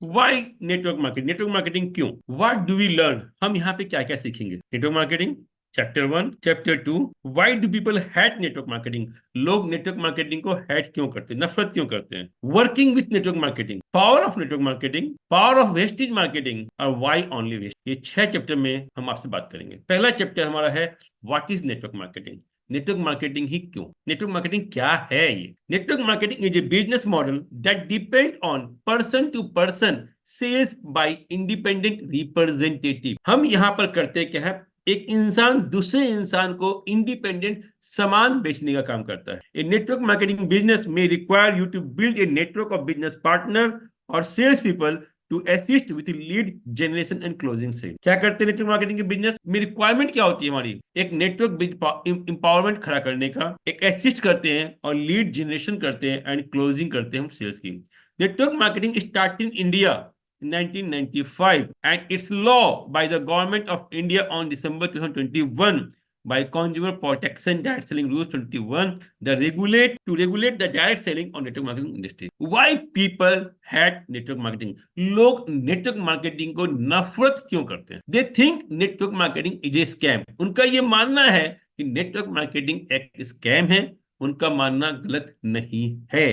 Why network marketing क्यों, what do we learn, हम यहाँ पे क्या क्या सीखेंगे। Network marketing chapter 1, chapter 2, why do people hat network marketing, लोग नेटवर्क मार्केटिंग को हैट क्यों करते हैं, नफरत क्यों करते हैं। Working with network marketing, power of network marketing, power of Vestige marketing, और व्हाई ओनली वेस्ट। ये 6 चैप्टर में हम आपसे बात करेंगे। पहला चैप्टर हमारा है what is network marketing, network marketing ही क्यों, नेटवर्क मार्केटिंग क्या है। ये network marketing is a business model that depend on person to person sales by independent representative. हम यहाँ पर करते क्या है, एक इंसान दूसरे इंसान को इंडिपेंडेंट सामान बेचने का काम करता है। ए नेटवर्क मार्केटिंग बिजनेस में require you to build a network of business partner और sales people to assist with lead generation and closing sale. क्या करते हैं नेटवर्क मार्केटिंग के बिजनेस में, रिक्वायरमेंट क्या होती है हमारी, एक नेटवर्क इंपावरमेंट खड़ा करने का, एक असिस्ट करते हैं और लीड जनरेशन करते हैं एंड क्लोजिंग करते हैं हम सेल्स की। Network marketing start in India 1995 and its law by the government of India on December 2021 by Consumer Protection Direct Selling Rules 21 the regulate the direct selling on network marketing industry. Why people hate network marketing, लोग network marketing को नफरत क्यों करते हैं। They think network marketing is a scam, उनका ये मानना है कि नेटवर्क मार्केटिंग एक स्कैम है। उनका मानना गलत नहीं है।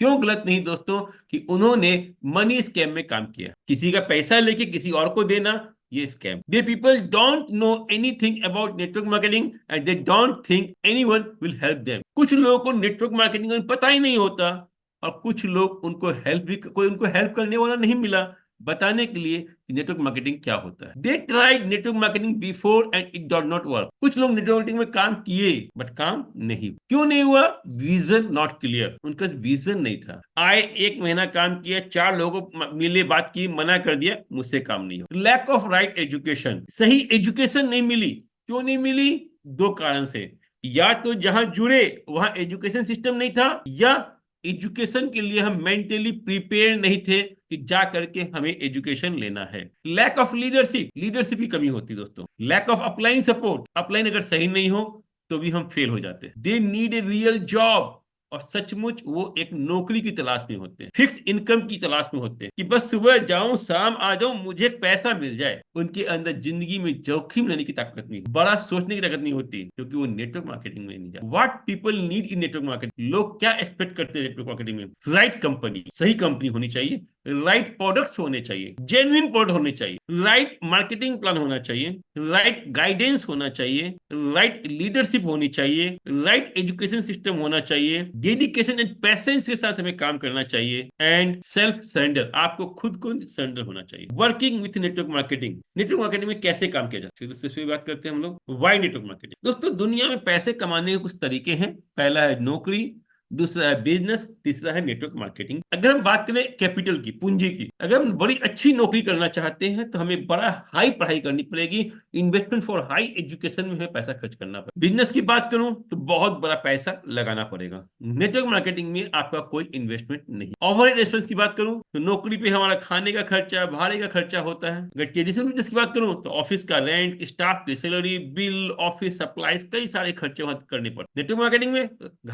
क्यों गलत नहीं दोस्तों, कि उन्होंने मनी स्कैम में काम किया, किसी का पैसा लेके किसी और को देना, ये scam. They people don't know anything about network marketing and they don't think anyone will help them. कुछ लोगों को नेटवर्क मार्केटिंग में पता ही नहीं होता और कुछ लोग उनको हेल्प भी, कोई उनको हेल्प करने वाला नहीं मिला बताने के लिए कि नेटवर्क मार्केटिंग क्या होता है। They tried network marketing before and it dot not work. कुछ लोग नेटवर्क मार्केटिंग में काम किए बट काम नहीं, क्यों नहीं हुआ, विजन नॉट क्लियर, उनका विजन नहीं था। आए 1 महीना काम किया, 4 लोगों को मिले, बात की, मना कर दिया, मुझसे काम नहीं हो। लैक ऑफ राइट एजुकेशन, सही एजुकेशन नहीं मिली। क्यों नहीं मिली, 2 कारण से, या तो जहां जुड़े वहां एजुकेशन सिस्टम नहीं था, या एजुकेशन के लिए हम मेंटली प्रिपेयर नहीं थे कि जा करके हमें एजुकेशन लेना है। लैक ऑफ लीडरशिप, लीडरशिप की कमी होती है दोस्तों। Lack of upline support, upline अगर सही नहीं हो तो भी हम फेल हो जाते हैं। They need a real job, और सचमुच वो एक नौकरी की तलाश में होते हैं, फिक्स इनकम की तलाश में होते हैं कि बस सुबह जाऊं शाम आ जाऊं मुझे पैसा मिल जाए। उनके अंदर जिंदगी में जोखिम लेने की ताकत नहीं, बड़ा सोचने की ताकत नहीं होती, क्योंकि वो नेटवर्क मार्केटिंग में नहीं जाते। What people need in network marketing, लोग क्या एक्सपेक्ट करते हैं नेटवर्क मार्केटिंग में, राइट कंपनी, सही कंपनी होनी चाहिए, राइट प्रोडक्ट्स होने चाहिए, जेन्युइन प्रोडक्ट होने चाहिए, राइट मार्केटिंग प्लान होना चाहिए, राइट गाइडेंस होना चाहिए, राइट लीडरशिप होनी चाहिए, राइट एजुकेशन सिस्टम होना चाहिए, डेडिकेशन एंड पैसेंस के साथ हमें काम करना चाहिए, एंड सेल्फ सरेंडर, आपको खुद को सरेंडर होना चाहिए। Working with network marketing, network marketing में कैसे काम किया जाता है, दोस्तों इस बात करते हैं हम लोग। वाई नेटवर्क मार्केटिंग, दोस्तों दुनिया में पैसे कमाने के कुछ तरीके हैं। पहला है नौकरी, दूसरा है बिजनेस, तीसरा है नेटवर्क मार्केटिंग। अगर हम बात करें कैपिटल की, पूंजी की, अगर हम बड़ी अच्छी नौकरी करना चाहते हैं तो हमें बड़ा हाई पढ़ाई करनी पड़ेगी, इन्वेस्टमेंट फॉर हाई एजुकेशन में हमें पैसा खर्च करना पड़ेगा। बिजनेस की बात करूं तो बहुत बड़ा पैसा लगाना पड़ेगा। नेटवर्क मार्केटिंग में आपका कोई इन्वेस्टमेंट नहीं। ओवरहेड एक्सपेंस की बात करूं तो नौकरी पे हमारा खाने का खर्चा, भाड़े का खर्चा होता है। अगर ट्रेडिशनल बिजनेस की बात करूं तो ऑफिस का रेंट, स्टाफ की सैलरी, बिल, ऑफिस सप्लाईज, कई सारे खर्चे करने पड़ते। नेटवर्क मार्केटिंग में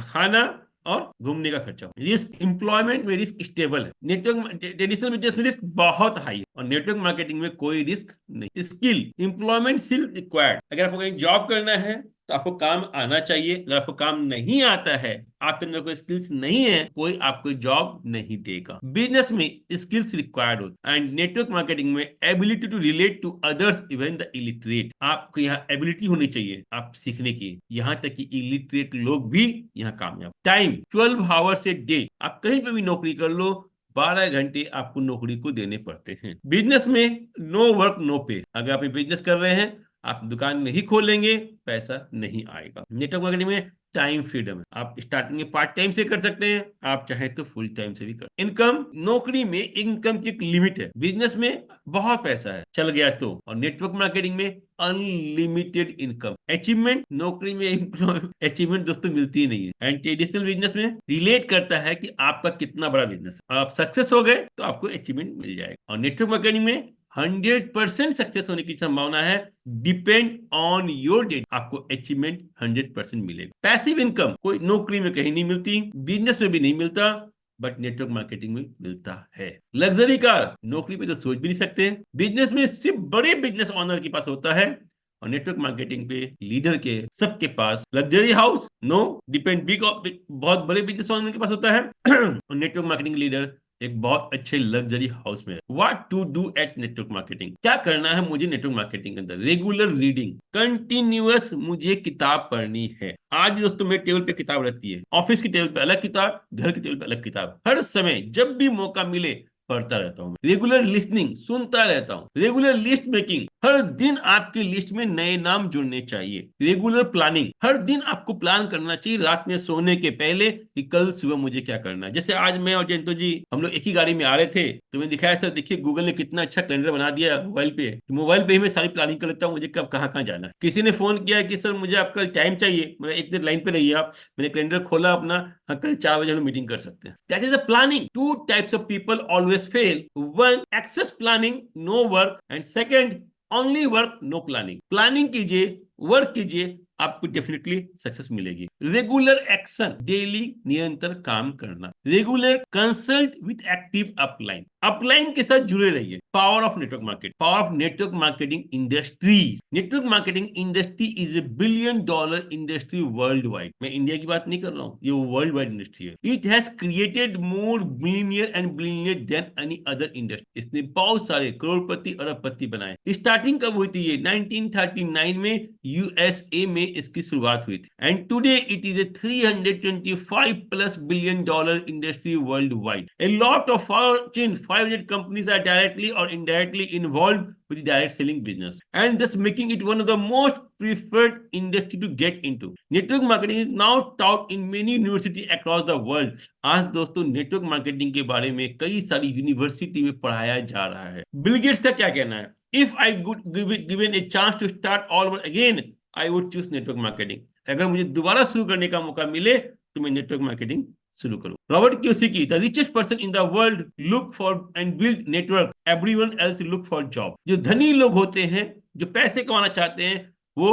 खाना और घूमने का खर्चा। रिस्क, एम्प्लॉयमेंट में रिस्क स्टेबल है, नेटवर्क ट्रेडिशनल बिजनेस में रिस्क बहुत हाई है और नेटवर्क मार्केटिंग में कोई रिस्क नहीं। स्किल, एम्प्लॉयमेंट स्किल रिक्वायर्ड, अगर आपको कहीं जॉब करना है तो आपको काम आना चाहिए। अगर आपको काम नहीं आता है, आपके अंदर कोई स्किल्स नहीं है, कोई आपको जॉब नहीं देगा। बिजनेस में स्किल्स रिक्वायर्ड होती एंड नेटवर्क मार्केटिंग में ability to relate to others even the illiterate, आपको यहाँ एबिलिटी होनी चाहिए आप सीखने की, यहाँ तक कि इलिटरेट लोग भी यहाँ कामयाब। टाइम 12 आवर्स ए डे, आप कहीं पे भी नौकरी कर लो, 12 घंटे आपको नौकरी को देने पड़ते हैं। बिजनेस में नो वर्क नो पे, अगर आप बिजनेस कर रहे हैं, आप दुकान नहीं खोलेंगे, पैसा नहीं आएगा। नेटवर्क मार्केटिंग में टाइम फ्रीडम है, आप स्टार्टिंग में पार्ट टाइम से कर सकते हैं, आप चाहे तो फुल टाइम से भी कर। इनकम, नौकरी में इनकम की एक लिमिट है, बिजनेस में बहुत पैसा है चल गया तो, और नेटवर्क मार्केटिंग में अनलिमिटेड इनकम। अचीवमेंट, नौकरी में अचीवमेंट दोस्तों मिलती नहीं है एंड ट्रेडिशनल बिजनेस में रिलेट करता है कि आपका कितना बड़ा बिजनेस है। आप सक्सेस हो गए तो आपको अचीवमेंट मिल जाएगा। और नेटवर्क मार्केटिंग में 100% सक्सेस होने की संभावना है, डिपेंड ऑन योर डेट, आपको अचीवमेंट 100% मिलेगा। पैसिव इनकम कोई नौकरी में कहीं नहीं मिलती, बिजनेस में भी नहीं मिलता, बट नेटवर्क मार्केटिंग में मिलता है। लग्जरी कार नौकरी पे तो सोच भी नहीं सकते। बिजनेस में सिर्फ बड़े बिजनेस ऑनर के पास होता है, और नेटवर्क मार्केटिंग पे लीडर के सबके पास। Luxury house no, depend big, बहुत बड़े बिजनेस ओनर के पास होता है और नेटवर्क मार्केटिंग लीडर एक बहुत अच्छे लग्जरी हाउस में। What to do at network marketing, क्या करना है मुझे नेटवर्क मार्केटिंग के अंदर? रेगुलर रीडिंग, कंटिन्यूअस मुझे किताब पढ़नी है। आज दोस्तों मेरे टेबल पे किताब रहती है, ऑफिस की टेबल पे अलग किताब, घर की टेबल पे अलग किताब, हर समय जब भी मौका मिले पढ़ता रहता हूँ। रेगुलर लिसनिंग, सुनता रहता हूँ। रेगुलर लिस्ट मेकिंग, हर दिन आपके लिस्ट में नए नाम जुड़ने चाहिए। रेगुलर प्लानिंग, हर दिन आपको प्लान करना चाहिए रात में सोने के पहले कि कल सुबह मुझे क्या करना है। जैसे आज मैं और जयंतो जी हम लोग एक ही गाड़ी में आ रहे थे, तो मैंने दिखाया सर देखिए गूगल ने कितना अच्छा कैलेंडर बना दिया मोबाइल पे। तो मोबाइल पे ही मैं सारी प्लानिंग कर लेता हूँ मुझे कब कहाँ कहाँ जाना है। किसी ने फोन किया कि सर मुझे आपका टाइम चाहिए, मैं एक दिन लाइन पे रहिए आप। मैंने कैलेंडर खोला अपना, हाँ कल 4 बजे हम मीटिंग कर सकते हैं। That is a planning. Two types of people always fail, one excess planning no work, and second only work no planning. Planning कीजिए, वर्क कीजिए, आपको डेफिनेटली सक्सेस मिलेगी। रेगुलर एक्शन, डेली निरंतर काम करना। Regular consult with active upline, upline के साथ जुड़े रहिए। Power of network market, power of network marketing industries. Network marketing industry is a $1 billion industry world wide. मैं इंडिया की बात नहीं कर रहा हूँ, ये वर्ल्ड वाइड इंडस्ट्री है। It has created more billionaire and billionaire than any other industry. इसने बहुत सारे करोड़पति अरबपति बनाए। स्टार्टिंग कब हुई थी? ये 1939 में यूएसए में इसकी शुरुआत हुई थी, and today it is a $325+ billion industry world wide. A lot of Fortune 500 companies are directly or indirectly involved with the direct selling business, and thus making it one of the most preferred industry to get into. Network marketing is now taught in many universities across the world. आज दोस्तों network marketing के बारे में कई सारी university में पढ़ाया जा रहा है। बिल गेट्स का क्या कहना है? If I given a chance to start all over again, I would choose network marketing. अगर मुझे दोबारा शुरू करने का मौका मिले तो मैं नेटवर्क मार्केटिंग शुरू करूं। Robert Kiyosaki, the richest person in the world look for and build network, everyone else look for job. जो धनी लोग होते हैं, जो पैसे कमाना चाहते हैं, वो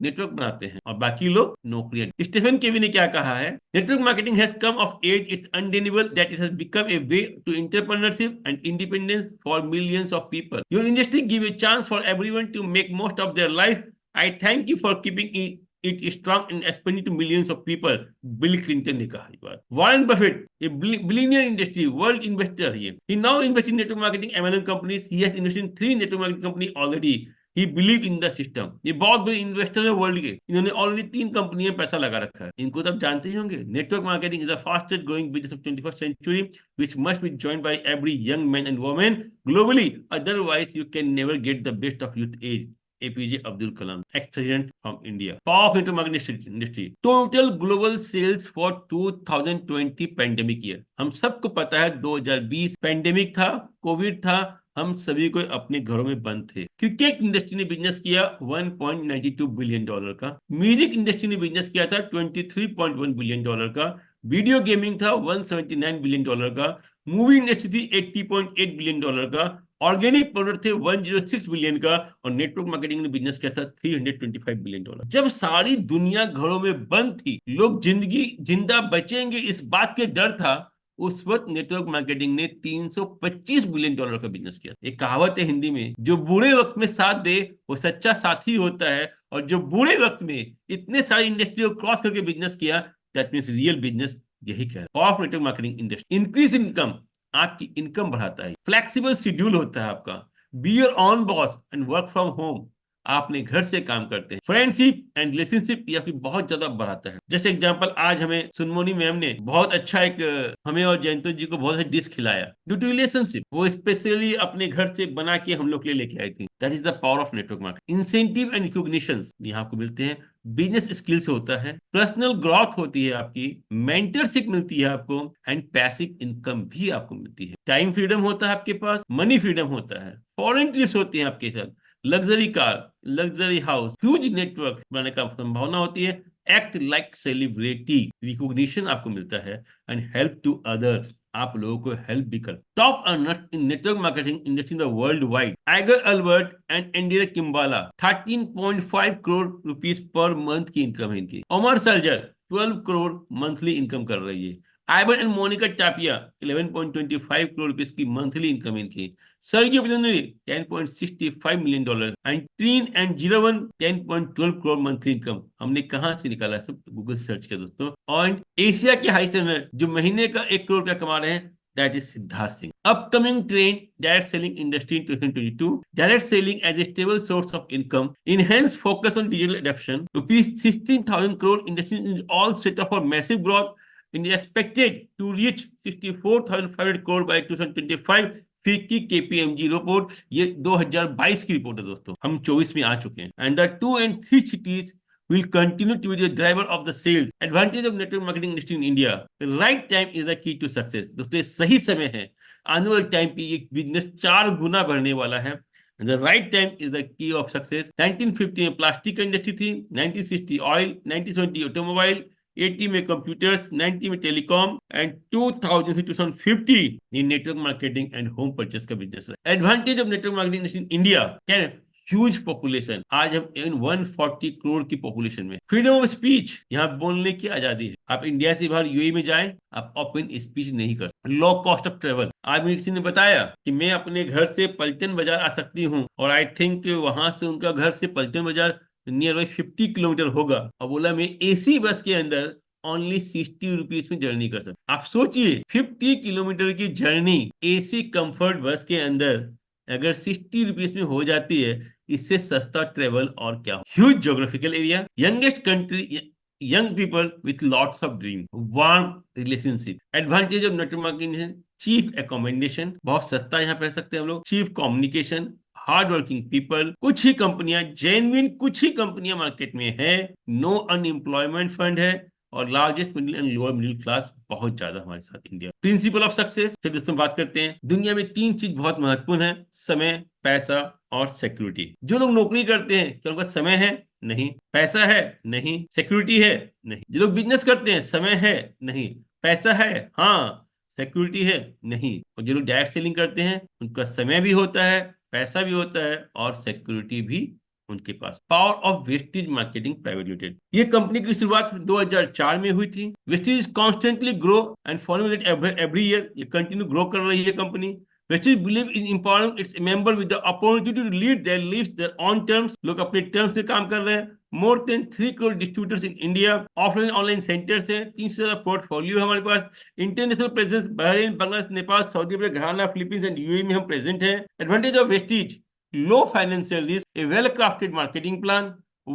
नेटवर्क बनाते हैं और बाकी लोग नौकरियां। स्टीफन केवी ने क्या कहा है? Network marketing has come of age, it's undeniable that it has become a way to entrepreneurship and independence for millions of people. Your industry give a chance for everyone to make most of their life. I thank you for keeping it strong in expanding to millions of people. Bill Clinton ने कहा ये बात। Warren Buffett, a billionaire industry world investor, he now invest in network marketing MLM companies. He has invested in 3 network marketing company already. He believe in the system. ये बहुत बड़े investor है world के, इन्होंने ऑलरेडी 3 कंपनी में पैसा लगा रखा है। इनको तो आप जानते ही होंगे। Network marketing is the fastest growing business of 21st century which must be joined by every young man and woman globally, otherwise you can never get the best of youth age. APJ Abdul Kalam, ex-president from India. Power of network marketing industry. Total global sales for 2020 pandemic year. हम सबको पता है 2020 pandemic था, Covid था, हम सभी को अपने घरों में बंद थे। क्रिकेट इंडस्ट्री ने बिजनेस किया $1.92 बिलियन का। म्यूजिक इंडस्ट्री ने बिजनेस किया था $23.1 बिलियन का। वीडियो गेमिंग था $179 बिलियन का। मूवी इंडस्ट्री थी $80.8 बिलियन का। ऑर्गेनिक प्रोडक्ट थे 106 बिलियन का, और नेटवर्क मार्केटिंग ने बिजनेस किया था $325 बिलियन। जब सारी दुनिया घरों में बंद थी, लोग जिंदगी जिंदा बचेंगे इस बात के डर था, उस वक्त नेटवर्क मार्केटिंग ने $325 बिलियन का बिजनेस किया। एक कहावत है हिंदी में, जो बुरे वक्त में साथ दे वो सच्चा साथी होता है, और जो बुरे वक्त में इतने सारी इंडस्ट्री को क्रॉस करके बिजनेस किया, दैट मींस रियल बिजनेस। यही कह रहा है network marketing industry. Increase income, आपकी इनकम बढ़ाता है। फ्लेक्सिबल शेड्यूल होता है आपका। Be your on boss and work from home, आपने घर से काम करते हैं। फ्रेंडशिप एंड रिलेशनशिप ये आपकी बहुत ज्यादा बढ़ाता है। जैसे एग्जांपल, आज हमें सुनमोनी मैम ने बहुत अच्छा एक हमें और जयंतो जी को बहुत अच्छा डिश खिलाया ड्यू टू रिलेशनशिप। वो स्पेशली अपने घर से बना के हम लोग के लिए लेके आई थी। That is the power of network marketing. Incentive and recognition यहाँ आपको मिलते हैं। बिजनेस स्किल्स होता है, पर्सनल ग्रोथ होती है आपकी, मेंटरशिप मिलती है आपको, एंड पैसिव इनकम भी आपको मिलती है। टाइम फ्रीडम होता है आपके पास, मनी फ्रीडम होता है, फॉरेन ट्रिप्स होती हैं आपके साथ, luxury car, luxury house, huge network बनाने का संभावना होती है। एक्ट लाइक सेलिब्रिटी, रिकॉग्निशन आपको मिलता है, एंड हेल्प टू अदर्स, आप लोगों को हेल्प भी कर। Top earners in network marketing industry the world wide, Tiger Albert and India Kimbala, 13.5 crore rupees पर मंथ की इनकम है इनकी। उमर सर्जर 12 करोड़ मंथली इनकम कर रही है। Ivan and Monica Tapia 11.25 crore rupees की मंथली इनकम इनकी। सर्गियो बिजनरी $10.65 million एंड ट्रीन एंड जीरोवन 10.12 करोड़ मंथली इनकम। हमने कहां से निकाला, सब गूगल सर्च किया दोस्तों। और एशिया के हाईएस्ट अर्नर जो महीने का 1 करोड़ रुपया कमा रहे हैं, that is Siddharth Singh. Upcoming trend, direct selling industry in 2022. Direct selling as a stable source of income. Enhanced focus on digital adoption. Rupees 16,000 crore industry is all set up for massive growth. And is expected to reach 64,500 crore by 2025. FICCI KPMG report, ये 2022 की report है दोस्तों, हम 24 में आ चुके हैं। And the 2 and 3 cities will continue to be the driver of the sales. Advantage of network marketing industry in India. The right time is the key to success. दोस्तों ये सही समय है, आने वाले टाइम पे ये बिजनेस 4 गुना बढ़ने वाला है। The right time is the key of success. 1950 में प्लास्टिक का इंडस्ट्री थी, 1960 ऑयल, 1970 ऑटोमोबाइल, 80 में कंप्यूटर्स, 90 में टेलीकॉम एंड 2000 से 2050 ये network marketing and home purchase का बिजनेस है। Advantage of network marketing industry in India, क्या है? ह्यूज पॉपुलेशन, आज हम इन 140 करोड़ की पॉपुलेशन में। फ्रीडम ऑफ स्पीच, यहाँ बोलने की आजादी है। आप इंडिया से बाहर यूएई में जाएं, आप ओपन स्पीच नहीं कर सकते। लो कॉस्ट ऑफ ट्रेवल, आज मुझे किसी ने बताया कि मैं अपने घर से पलटन बाजार आ सकती हूँ, और आई थिंक वहां से उनका घर से पलटन बाजार नियर बाई 50 किलोमीटर होगा, और बोला मैं एसी बस के अंदर ओनली 60 रुपीज में जर्नी कर सकते। आप सोचिए 50 किलोमीटर की जर्नी एसी कंफर्ट बस के अंदर अगर 60 रुपीज में हो जाती है, इससे सस्ता ट्रेवल और क्या हो। Huge geographical area, youngest country, young people with lots of dream, warm relationship. Advantage of network marketing, cheap accommodation, बहुत सस्ता यहाँ पे रह सकते हैं हम लोग। Cheap communication, hard working people, कुछ ही कंपनियां जेन्युइन, कुछ ही कंपनियां मार्केट में है, नो अनएम्प्लॉयमेंट फंड है, और largest middle and lower middle class बहुत ज्यादा हमारे साथ इंडिया। प्रिंसिपल ऑफ सक्सेस, फिर दोस्तों बात करते हैं। दुनिया में 3 चीज बहुत महत्वपूर्ण है, समय, पैसा और सिक्योरिटी। जो लोग नौकरी करते हैं, क्या उनका समय है? नहीं। पैसा है? नहीं। सिक्योरिटी है? नहीं। जो लोग बिजनेस करते हैं, समय है? नहीं। पैसा है? हाँ। सिक्योरिटी है? नहीं। और जो लोग डायरेक्ट सेलिंग करते हैं, उनका समय भी होता है, पैसा भी होता है, और सिक्योरिटी भी उनके पास। Power of Vestige marketing private limited, ये कंपनी की शुरुआत 2004 में हुई थी। Vestige constantly grow and following it every year, ये कंटिन्यू ग्रो कर रही है company. Vestige believe in empowering its member with the opportunity to lead their lives their own terms. लोग अपने टर्म्स में काम कर रहे हैं। More than 3 crore distributors in India, offline online centres हैं, 300 से ज्यादा पोर्टफोलियो है हमारे पास। International presence, Bahrain, Bangladesh, Nepal, सऊदी अरब, घाना, फिलीपींस एंड यूएई में हम प्रेजेंट हैं। Advantage of Vestige, low financial risk, a well-crafted marketing plan,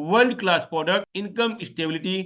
world-class product, income stability,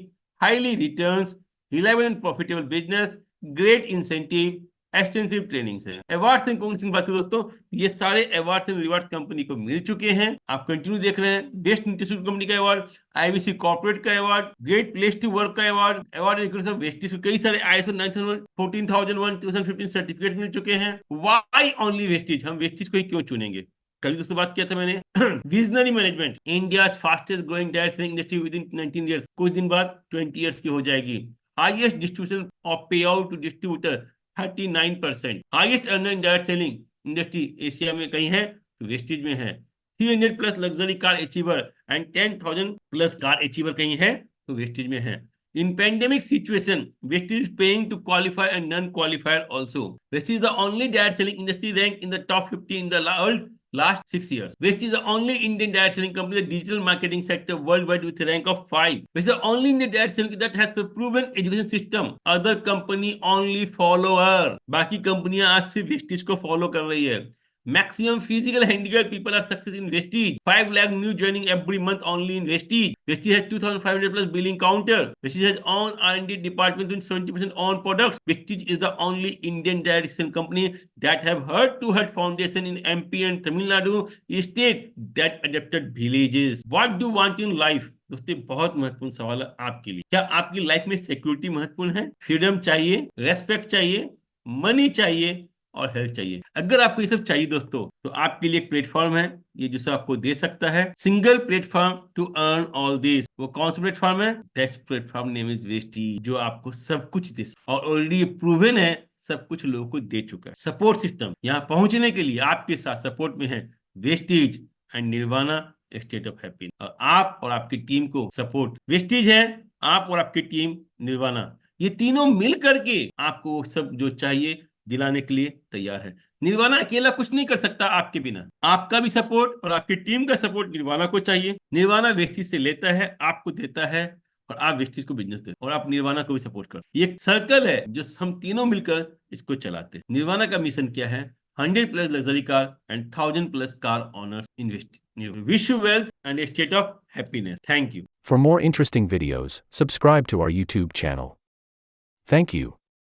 highly returns, reliable and profitable business, great incentive, extensive training है। Awards and कौन सी बात करें दोस्तों, ये सारे अवार्ड्स एंड रिवार्ड्स कंपनी को मिल चुके हैं। आप कंटिन्यू देख रहे हैं। बेस्ट इंस्टीट्यूट कंपनी का अवार्ड, आईबीसी कॉर्पोरेट का award, great place to work का अवार्ड, अवार्ड वेस्टिज, कई सारे आईएसओ 9001, 14001, 2015 सर्टिफिकेट मिल चुके हैं। व्हाई ओनली वेस्टिज, हम वेस्टिज को ही क्यों चुनेंगे? कल दोस्तों बात किया था मैंने visionary management, India fastest growing direct selling industry with in 19 years, कुछ दिन बाद 20 ईयर्स की हो जाएगी। Highest distribution of pay out to distributor 39%। Highest earner in direct selling industry Asia में कहीं है तो वेस्टिज में है। 300 plus luxury car achiever and 10,000 plus car achiever कहीं है तो वेस्टिज में है। In pandemic situation, Vestige is paying to qualify and non-qualifier also. Vestige is the only direct selling industry ranked in the top 50 in the world last 6 years. Vestige is the only Indian direct selling company in the digital marketing sector worldwide with a rank of 5. Vestige is the only Indian direct selling that has a proven education system. Other company only follower. बाकी कंपनियां आज से Vestige को follow कर रही है। Maximum physical handicap people are success in Vestige. 5 lakh new joining every month only in Vestige. Vestige has 2,500 plus billing counter. Vestige has own R&D department doing 70% on products. Vestige is the only Indian direct sale company that have heart-to-heart foundation in MP and Tamil Nadu state that adapted villages. What do you want in life? दोस्तों बहुत महत्वपूर्ण सवाल है आपके लिए। क्या आपकी life में सिक्योरिटी महत्वपूर्ण है, फ्रीडम चाहिए, रेस्पेक्ट चाहिए, मनी चाहिए और हेल्थ चाहिए? अगर आपको ये सब चाहिए दोस्तों, तो आपके लिए एक प्लेटफॉर्म है ये जो सब आपको दे सकता है। Single platform to earn all this. वो कौन सा प्लेटफॉर्म है? That's platform name is Vestige, जो आपको सब कुछ दे और ऑलरेडी प्रूवन है, सब कुछ लोगों को दे चुका है। सपोर्ट सिस्टम, यहाँ पहुंचने के लिए आपके साथ सपोर्ट में है Vestige and nirvana state of happiness. और आप और आपकी टीम को सपोर्ट वेस्टीज है, आप और आपकी टीम निर्वाणा, ये तीनों मिल करके आपको सब जो चाहिए दिलाने के लिए तैयार है। निर्वाणा अकेला कुछ नहीं कर सकता आपके बिना। आपका भी सपोर्ट और आपकी टीम का सपोर्ट निर्वाणा को चाहिए। निर्वाणा व्यक्ति से लेता है, आपको देता है, और आप व्यक्ति को बिजनेस देते, और आप निर्वाणा को भी सपोर्ट करते। ये एक सर्कल है जो हम तीनों मिलकर इसको चलाते हैं। निर्वाणा का मिशन क्या है? 100+ luxury car and 1,000+ car owners invest. Wish you wealth and a state of happiness. Thank you. For more interesting videos, subscribe to our YouTube channel. Thank you.